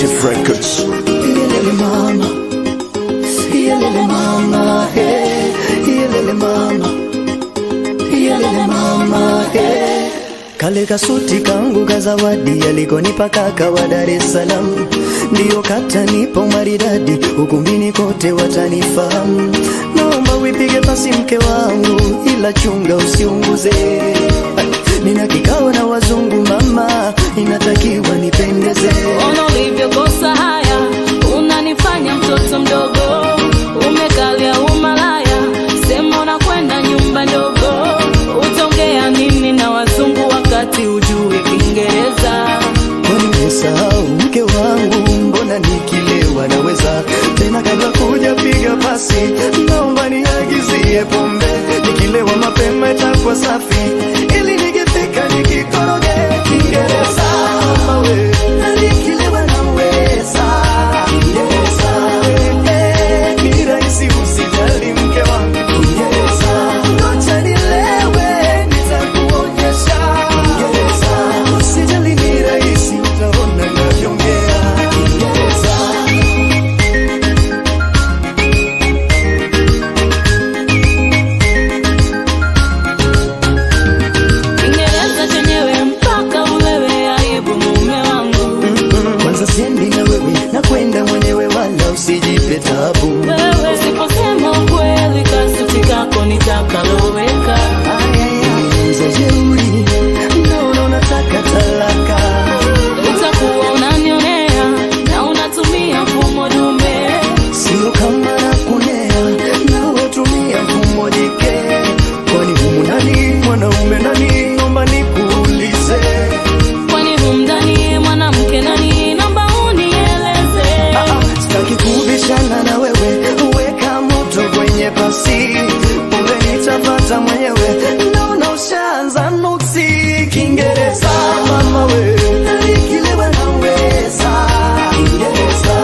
Native Records. Yelele mama, yelele mama, hey. Yelele mama, yelele mama, hey. Kale kasuti kangu kazawadi alikonipa kaka wa Dar es Salaam, ndio katanipa maridadi, ukumbini kote watanifahamu. Naomba wipige pasi mke wangu, ila chunga usiunguze. Nina kikao na wazungu mama, inatakiwa nipendeze. Ona ulivyokosa haya, unanifanya mtoto mdogo. Umekalia umalaya, sema unakwenda nyumba ndogo. Utaongea nini na wazungu wakati ujui Kiingereza? Kwani umesahau mke wangu, mbona nikilewa naweza tena? Kabla kuja piga pasi, naomba niagizie pombe, nikilewa mapema itakuwa safi, ili nikifika nikikoroge Kiingereza. Mama we, nikilewa naweza Kiingereza. Ni rahisi usijali mke wangu Kiingereza. Ngoja nilewe nitakuonyesha Kiingereza. Usijali ni rahisi utaona navyongea Kiingereza. Kiingereza chenyewe mpaka ulewe, aibu mume wangu. Kwanza siendi na wewe, nakwenda mwenyewe, wala usijipe tabu. Wewe usiposema ukweli, kasuti kako nitakaloweka. Mzajeuri, naona unataka talaka. Utakuwa unanionea na unatumia mfumo dume. Sio kama nakunea, nawe tumia mfumo jike. Kwani humu nani mwanaume nani, naomba nikuulize. Kwani humdani mwanamke nani, naomba unieleze. Sitaki kubishana na wewe, weka moto kwenye pasi, pombe nitapata mwenyewe, naona ushaanza nuksi Kiingereza. Mama we, nikilewa naweza Kiingereza.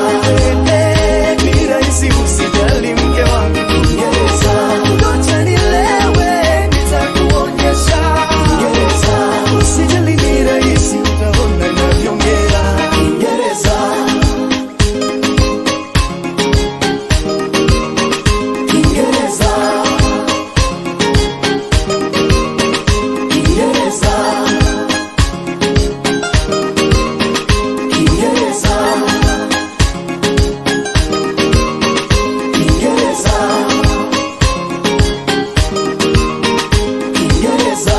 Ni rahisi usijali mke wangu Kiingereza. Ngoja nilewe nitakuonyesha Kiingereza. Usijali ni rahisi utaona navyongea Kiingereza. Kiingereza. Kiingereza. Kiingereza. Kiingereza. Kiingereza.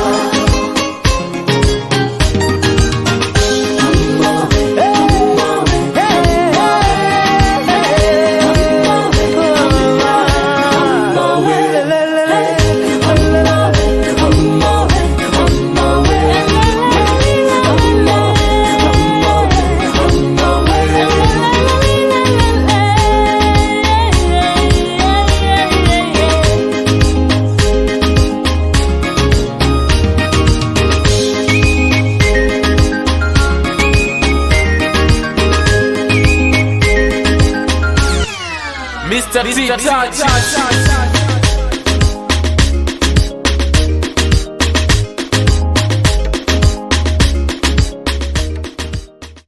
Mr. T.